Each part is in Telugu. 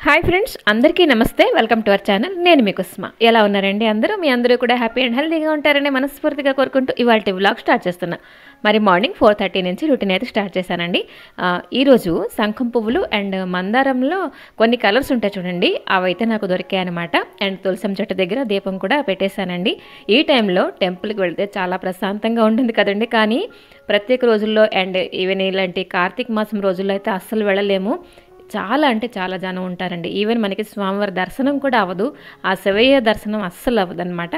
హాయ్ ఫ్రెండ్స్, అందరికీ నమస్తే. Welcome to our channel. నేను మీ కుస్మా. ఎలా ఉన్నారండి అందరూ? మీ అందరూ కూడా హ్యాపీ అండ్ హెల్తీగా ఉంటారని మనస్ఫూర్తిగా కోరుకుంటూ ఇవాళ వ్లాగ్ స్టార్ట్ చేస్తున్నా. మరి మార్నింగ్ 4:30 నుంచి రొటీన్ అయితే స్టార్ట్ చేశానండి. ఈరోజు శంఖం పువ్వులు అండ్ మందారంలో కొన్ని కలర్స్ ఉంటాయి చూడండి, అవైతే నాకు దొరికాయి అనమాట. అండ్ తులసం చెట్టు దగ్గర దీపం కూడా పెట్టేశానండి. ఈ టైంలో టెంపుల్కి వెళ్తే చాలా ప్రశాంతంగా ఉంటుంది కదండి. కానీ ప్రత్యేక రోజుల్లో అండ్ ఈవెన్ ఇలాంటి కార్తీక మాసం రోజుల్లో అయితే అస్సలు వెళ్ళలేము. చాలా అంటే చాలా జనం ఉంటారండి. ఈవెన్ మనకి స్వామివారి దర్శనం కూడా అవ్వదు, ఆ శివయ్య దర్శనం అస్సలు అవ్వదు అనమాట.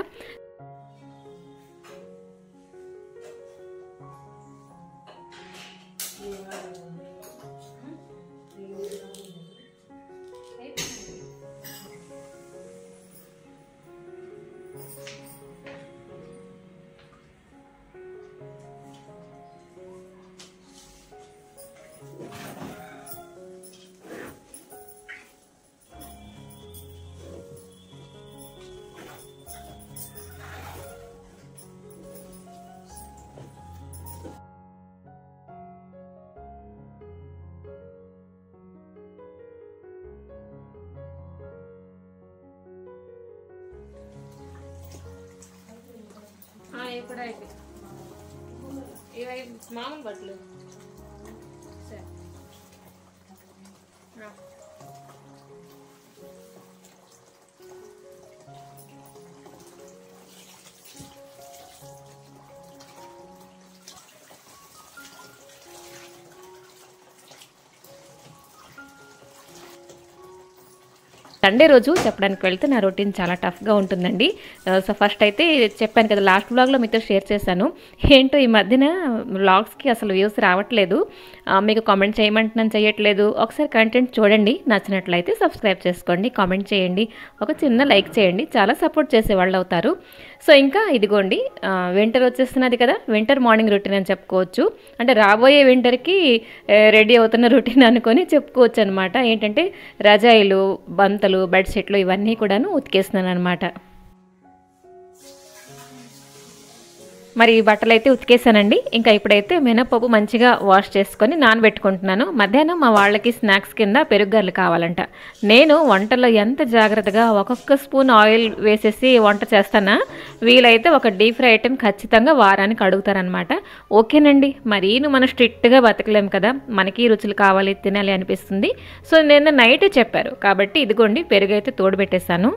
ఇప్పుడు అయితే ఇవి మామూలు బట్టలు సరే. సండే రోజు చెప్పడానికి వెళ్తే నా రొటీన్ చాలా టఫ్గా ఉంటుందండి. సో ఫస్ట్ అయితే చెప్పాను కదా, లాస్ట్ వ్లాగ్లో మీతో షేర్ చేశాను. ఏంటో ఈ మధ్యన వ్లాగ్స్కి అసలు వ్యూస్ రావట్లేదు. మీకు కామెంట్ చేయమంటున్నాను, చేయట్లేదు. ఒకసారి కంటెంట్ చూడండి, నచ్చినట్లయితే సబ్స్క్రైబ్ చేసుకోండి, కామెంట్ చేయండి, ఒక చిన్న లైక్ చేయండి, చాలా సపోర్ట్ చేసేవాళ్ళు అవుతారు. సో ఇంకా ఇదిగోండి, వింటర్ వచ్చేస్తున్నది కదా, వింటర్ మార్నింగ్ రొటీన్ అని చెప్పుకోవచ్చు. అంటే రాబోయే వింటర్కి రెడీ అవుతున్న రొటీన్ అనుకొని చెప్పుకోవచ్చు అనమాట. ఏంటంటే రజాయిలు, బంతలు, బెడ్షీట్లు ఇవన్నీ కూడాను ఉతికేస్తున్నాను అనమాట. మరి ఈ బట్టలు అయితే ఉతికేసానండి. ఇంకా ఇప్పుడైతే మినపప్పు మంచిగా వాష్ చేసుకొని నానబెట్టుకుంటున్నాను. మధ్యాహ్నం మా వాళ్ళకి స్నాక్స్ కింద పెరుగర్లు కావాలంట. నేను వంటలో ఎంత జాగ్రత్తగా ఒక్కొక్క స్పూన్ ఆయిల్ వేసేసి వంట చేస్తానా, వీలైతే ఒక డీప్ ఫ్రై ఐటెం ఖచ్చితంగా వారానికి అడుగుతారనమాట. ఓకేనండి, మరీను మనం స్ట్రిక్ట్గా బతకలేం కదా, మనకి రుచులు కావాలి, తినాలి అనిపిస్తుంది. సో నిన్న నైట్ చెప్పారు కాబట్టి ఇదిగోండి పెరుగు అయితే తోడుపెట్టేశాను.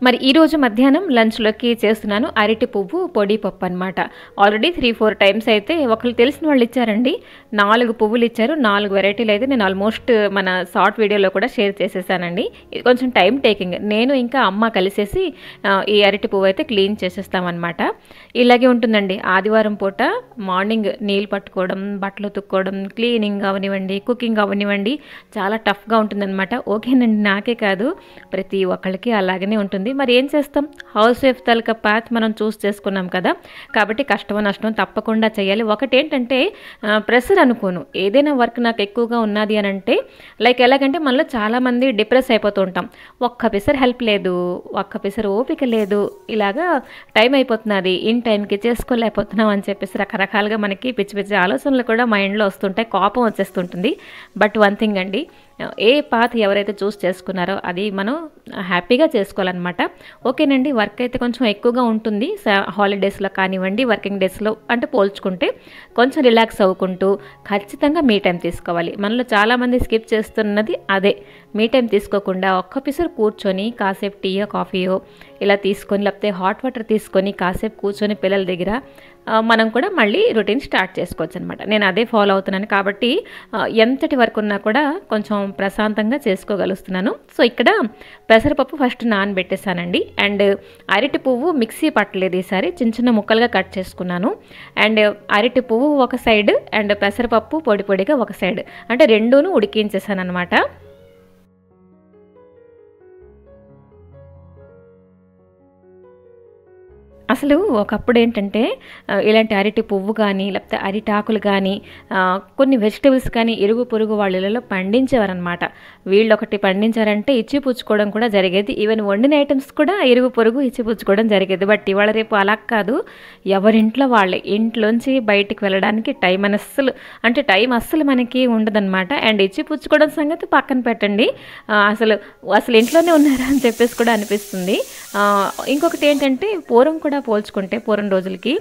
మరి ఈరోజు మధ్యాహ్నం లంచ్లోకి చేస్తున్నాను అరటి పువ్వు పొడి పప్పు అనమాట. ఆల్రెడీ 3-4 టైమ్స్ అయితే ఒకళ్ళు తెలిసిన వాళ్ళు ఇచ్చారండి. 4 పువ్వులు ఇచ్చారు, 4 వెరైటీలు అయితే నేను ఆల్మోస్ట్ మన షార్ట్ వీడియోలో కూడా షేర్ చేసేసానండి. ఇది కొంచెం టైం టేకింగ్. నేను ఇంకా అమ్మ కలిసేసి ఈ అరటి పువ్వు అయితే క్లీన్ చేసేస్తామన్నమాట. ఇలాగే ఉంటుందండి. ఆదివారం పూట మార్నింగ్ నీళ్ళు పట్టుకోవడం, బట్టలు ఉతుక్కోవడం, క్లీనింగ్ అవనివ్వండి, కుకింగ్ అవనివ్వండి, చాలా టఫ్గా ఉంటుందన్నమాట. ఓకేనండి, నాకే కాదు ప్రతి ఒక్కళ్ళకి అలాగనే ఉంటుంది. మరి ఏం చేస్తాం, హౌస్ వైఫ్ తాలూకా పాత్ మనం చూస్ చేసుకున్నాం కదా, కాబట్టి కష్టమో నష్టమో తప్పకుండా చేయాలి. ఒకటి ఏంటంటే ప్రెషర్ అనుకోను, ఏదైనా వర్క్ నాకు ఎక్కువగా ఉన్నది అని అంటే లైక్ ఎలాగంటే మనలో చాలామంది డిప్రెస్ అయిపోతూ ఉంటాం. ఒక్క పిసర్ హెల్ప్ లేదు, ఒక్క పిసర్ ఓపిక లేదు, ఇలాగా టైం అయిపోతున్నది, ఇన్ టైంకి చేసుకోలేకపోతున్నాం అని చెప్పేసి రకరకాలుగా మనకి పిచ్చి పిచ్చి ఆలోచనలు కూడా మైండ్లో వస్తుంటాయి, కోపం వచ్చేస్తుంటుంది. బట్ వన్ థింగ్ అండి, ఏ పాత్ ఎవరైతే చూస్ చేసుకున్నారో అది మనం హ్యాపీగా చేసుకోవాలన్నమాట. ఓకేనండి, వర్క్ అయితే కొంచెం ఎక్కువగా ఉంటుంది హాలిడేస్లో కానివ్వండి, వర్కింగ్ డేస్లో అంటే పోల్చుకుంటే కొంచెం రిలాక్స్ అవ్వుకుంటూ ఖచ్చితంగా మీ టైం తీసుకోవాలి. మనలో చాలామంది స్కిప్ చేస్తున్నది అదే. మీ టైం తీసుకోకుండా ఒక్క పిసరు కూర్చొని కాసేపు టీయో కాఫీయో ఇలా తీసుకొని, లేకపోతే హాట్ వాటర్ తీసుకొని కాసేపు కూర్చొని పిల్లల దగ్గర మనం కూడా మళ్ళీ రొటీన్ స్టార్ట్ చేసుకోవచ్చు అనమాట. నేను అదే ఫాలో అవుతున్నాను కాబట్టి ఎంతటి వరకు ఉన్నా కూడా కొంచెం ప్రశాంతంగా చేసుకోగలుగుతున్నాను. సో ఇక్కడ పెసరపప్పు ఫస్ట్ నానబెట్టేసానండి. అండ్ అరటి పువ్వు మిక్సీ పట్టలేదు ఈసారి, చిన్న చిన్న ముక్కలుగా కట్ చేసుకున్నాను. అండ్ అరటి పువ్వు ఒక సైడ్ అండ్ పెసరపప్పు పొడి పొడిగా ఒక సైడ్, అంటే రెండూను ఉడికించేసాను అనమాట. అసలు ఒకప్పుడు ఏంటంటే ఇలాంటి అరటి పువ్వు కానీ లేకపోతే అరిటాకులు కానీ కొన్ని వెజిటబుల్స్ కానీ ఇరుగు పొరుగు వాళ్ళ ఇళ్ళలో పండించేవారనమాట. వీళ్ళు ఒకటి పండించారంటే ఇచ్చి పుచ్చుకోవడం కూడా జరిగేది. ఈవెన్ వండిన ఐటమ్స్ కూడా ఇరుగు పొరుగు ఇచ్చి పుచ్చుకోవడం జరిగేది. బట్ ఇవాళ రేపు అలా కాదు, ఎవరింట్లో వాళ్ళే. ఇంట్లోంచి బయటికి వెళ్ళడానికి టైం అస్సలు మనకి ఉండదన్నమాట. అండ్ ఇచ్చి పుచ్చుకోవడం సంగతి పక్కన పెట్టండి, అసలు అసలు ఇంట్లోనే ఉన్నారా అని చెప్పేసి కూడా అనిపిస్తుంది. ఇంకొకటి ఏంటంటే పూర్వం కూడా పోల్చుకుంటే పూర్వం రోజులకి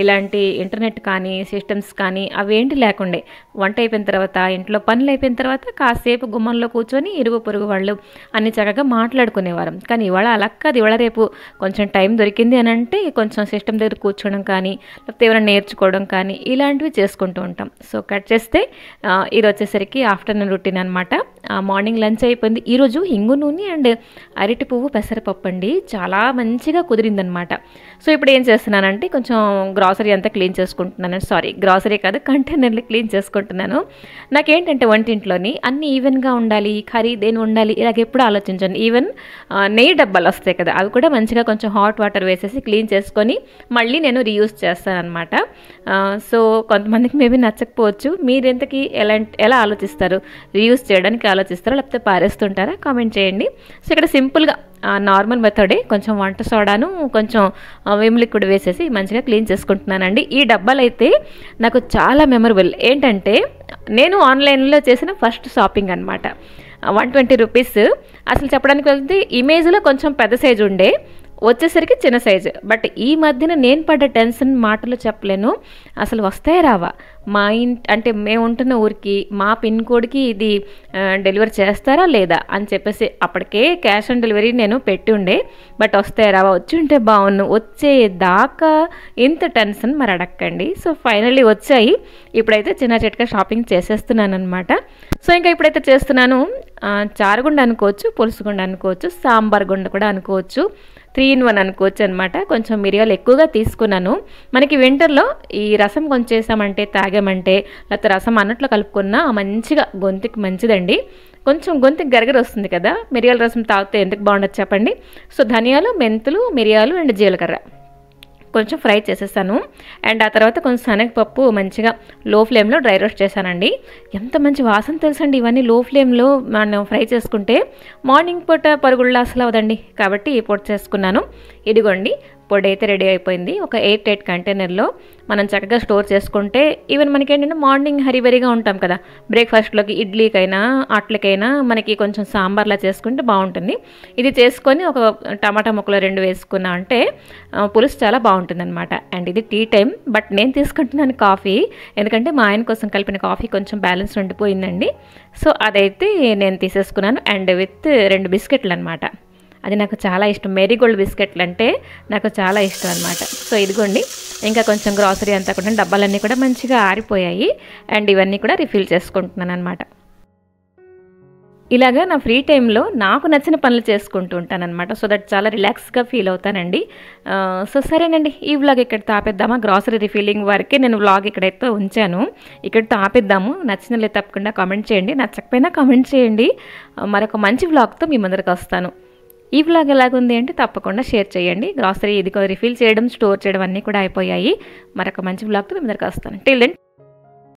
ఇలాంటి ఇంటర్నెట్ కానీ సిస్టమ్స్ కానీ అవేంటి లేకుండే. వంట అయిపోయిన తర్వాత ఇంట్లో పనులు అయిపోయిన తర్వాత కాసేపు గుమ్మంలో కూర్చొని ఇరుగు పొరుగు వాళ్ళు అన్ని చక్కగా మాట్లాడుకునేవారం. కానీ ఇవాళ అలా కాదు. ఇవాళ రేపు కొంచెం టైం దొరికింది అని అంటే కొంచెం సిస్టమ్ దగ్గర కూర్చోవడం కానీ లేకపోతే ఏమైనా నేర్చుకోవడం కానీ ఇలాంటివి చేసుకుంటూ ఉంటాం. సో కట్ చేస్తే ఇది వచ్చేసరికి ఆఫ్టర్నూన్ రొటీన్ అనమాట. మార్నింగ్ లంచ్ అయిపోయింది. ఈరోజు ఇంగు నూనె అండ్ అరటి పువ్వు పెసరపప్పు అండి, చాలా మంచిగా కుదిరిందనమాట. సో ఇప్పుడు ఏం చేస్తున్నానంటే కొంచెం గ్రాసరీ అంతా క్లీన్ చేసుకుంటున్నాను. గ్రాసరీ కాదు, కంటైనర్లు క్లీన్ చేసుకుంటున్నాను. నాకేంటంటే వంటింట్లోని అన్నీ ఈవెన్గా ఉండాలి, ఖరీదేని ఉండాలి, ఇలాగ ఎప్పుడు ఆలోచించాను. ఈవెన్ నెయ్యి డబ్బాలు వస్తాయి కదా, అవి కూడా మంచిగా కొంచెం హాట్ వాటర్ వేసేసి క్లీన్ చేసుకొని మళ్ళీ నేను రీయూజ్ చేస్తానమాట. సో కొంతమందికి మేబీ నచ్చకపోవచ్చు. మీరెంతకి ఎలా ఆలోచిస్తారు? రీయూజ్ చేయడానికి ఆలోచిస్తారా లేకపోతే పారేస్తుంటారా? కామెంట్ చేయండి. సో ఇక్కడ సింపుల్గా నార్మల్ మెథడే, కొంచెం వంట సోడాను కొంచెం విమ్ లిక్విడ్ వేసేసి మంచిగా క్లీన్ చేసుకుంటున్నానండి. ఈ డబ్బాలు అయితే నాకు చాలా మెమరబుల్. ఏంటంటే నేను ఆన్లైన్లో చేసిన ఫస్ట్ షాపింగ్ అనమాట. 120 రూపీస్. అసలు చెప్పడానికి వెళ్తే ఇమేజ్లో కొంచెం పెద్ద సైజు ఉండే, వచ్చేసరికి చిన్న సైజు. బట్ ఈ మధ్యన నేను పడ్డ టెన్షన్ మాటలు చెప్పలేను. అసలు వస్తాయా రావా, మా అంటే మేము ఉంటున్న ఊరికి మా పిన్ కోడ్కి ఇది డెలివరీ చేస్తారా లేదా అని చెప్పేసి అప్పటికే క్యాష్ ఆన్ డెలివరీ నేను పెట్టి ఉండే. బట్ వస్తాయా రావా, వచ్చి ఉంటే బాగున్ను. వచ్చేదాకా ఇంత టెన్షన్ మరి అడక్కండి. సో ఫైనల్లీ వచ్చాయి. ఇప్పుడైతే చిన్న చిట్కా షాపింగ్ చేసేస్తున్నాను అనమాట. సో ఇంకా ఇప్పుడైతే చేస్తున్నాను చారుగుండ అనుకోవచ్చు, పులుసుగుండ అనుకోవచ్చు, సాంబార్ గుండ కూడా అనుకోవచ్చు, 3 in 1 అనుకోవచ్చు అనమాట. కొంచెం మిరియాలు ఎక్కువగా తీసుకున్నాను. మనకి వింటర్లో ఈ రసం కొంచేసామంటే తాగామంటే లేకపోతే రసం అన్నట్లో కలుపుకున్నా మంచిగా గొంతుకి మంచిదండి. కొంచెం గొంతుకి గరగర వస్తుంది కదా, మిరియాల రసం తాగితే ఎందుకు బాగుండదు చెప్పండి. సో ధనియాలు, మెంతులు, మిరియాలు అండ్ జీలకర్ర కొంచెం ఫ్రై చేసేసాను. అండ్ ఆ తర్వాత కొంచెం శనగపప్పు మంచిగా లో ఫ్లేమ్లో డ్రై రోస్ట్ చేశానండి. ఎంత మంచి వాసన తెలుసండి ఇవన్నీ లో ఫ్లేమ్లో మనం ఫ్రై చేసుకుంటే. మార్నింగ్ పూట పరుగుళ్ళ అసలు అవదండి, కాబట్టి ఈ పొడి చేసుకున్నాను. ఇదిగోండి పొడి అయితే రెడీ అయిపోయింది. ఒక 8 కంటైనర్లో మనం చక్కగా స్టోర్ చేసుకుంటే ఈవెన్ మనకి ఏంటంటే మార్నింగ్ హరిబరిగా ఉంటాం కదా, బ్రేక్ఫాస్ట్లోకి ఇడ్లీకైనా అట్లకైనా మనకి కొంచెం సాంబార్లా చేసుకుంటే బాగుంటుంది. ఇది చేసుకొని ఒక టమాటా ముక్కలు 2 వేసుకున్నా అంటే పులుసు చాలా బాగుంటుంది అనమాట. అండ్ ఇది టీ టైం. బట్ నేను తీసుకుంటున్నాను కాఫీ, ఎందుకంటే మా ఆయన కోసం కలిపిన కాఫీ కొంచెం బ్యాలెన్స్ ఉండిపోయిందండి. సో అదైతే నేను తీసేసుకున్నాను. అండ్ విత్ 2 బిస్కెట్లు అనమాట. అది నాకు చాలా ఇష్టం. మేరీగోల్డ్ బిస్కెట్లు అంటే నాకు చాలా ఇష్టం అనమాట. సో ఇదిగోండి ఇంకా కొంచెం గ్రాసరీ అంతా కూడా డబ్బాలన్నీ కూడా మంచిగా ఆరిపోయాయి. అండ్ ఇవన్నీ కూడా రిఫిల్ చేసుకుంటున్నాను అనమాట. ఇలాగా నా ఫ్రీ టైంలో నాకు నచ్చిన పనులు చేసుకుంటూ ఉంటానన్నమాట. సో దట్ చాలా రిలాక్స్గా ఫీల్ అవుతానండి. సో సరేనండి, ఈ వ్లాగ్ ఇక్కడ తాపేద్దామా? గ్రాసరీ రిఫిల్లింగ్ వరకే నేను వ్లాగ్ ఇక్కడైతే ఉంచాను. ఇక్కడ తాపేద్దాము. నచ్చినలే తప్పకుండా కామెంట్ చేయండి, నచ్చకపోయినా కామెంట్ చేయండి. మరొక మంచి వ్లాగ్తో మీ ముందరికి వస్తాను. ఈ వ్లాగ్ ఎలాగుంది అంటే తప్పకుండా షేర్ చేయండి. గ్రాసరీ ఇది రిఫిల్ చేయడం, స్టోర్ చేయడం అన్నీ కూడా అయిపోయాయి. మరొక మంచి వ్లాగ్తో మీ ముందరికి వస్తాను. Till then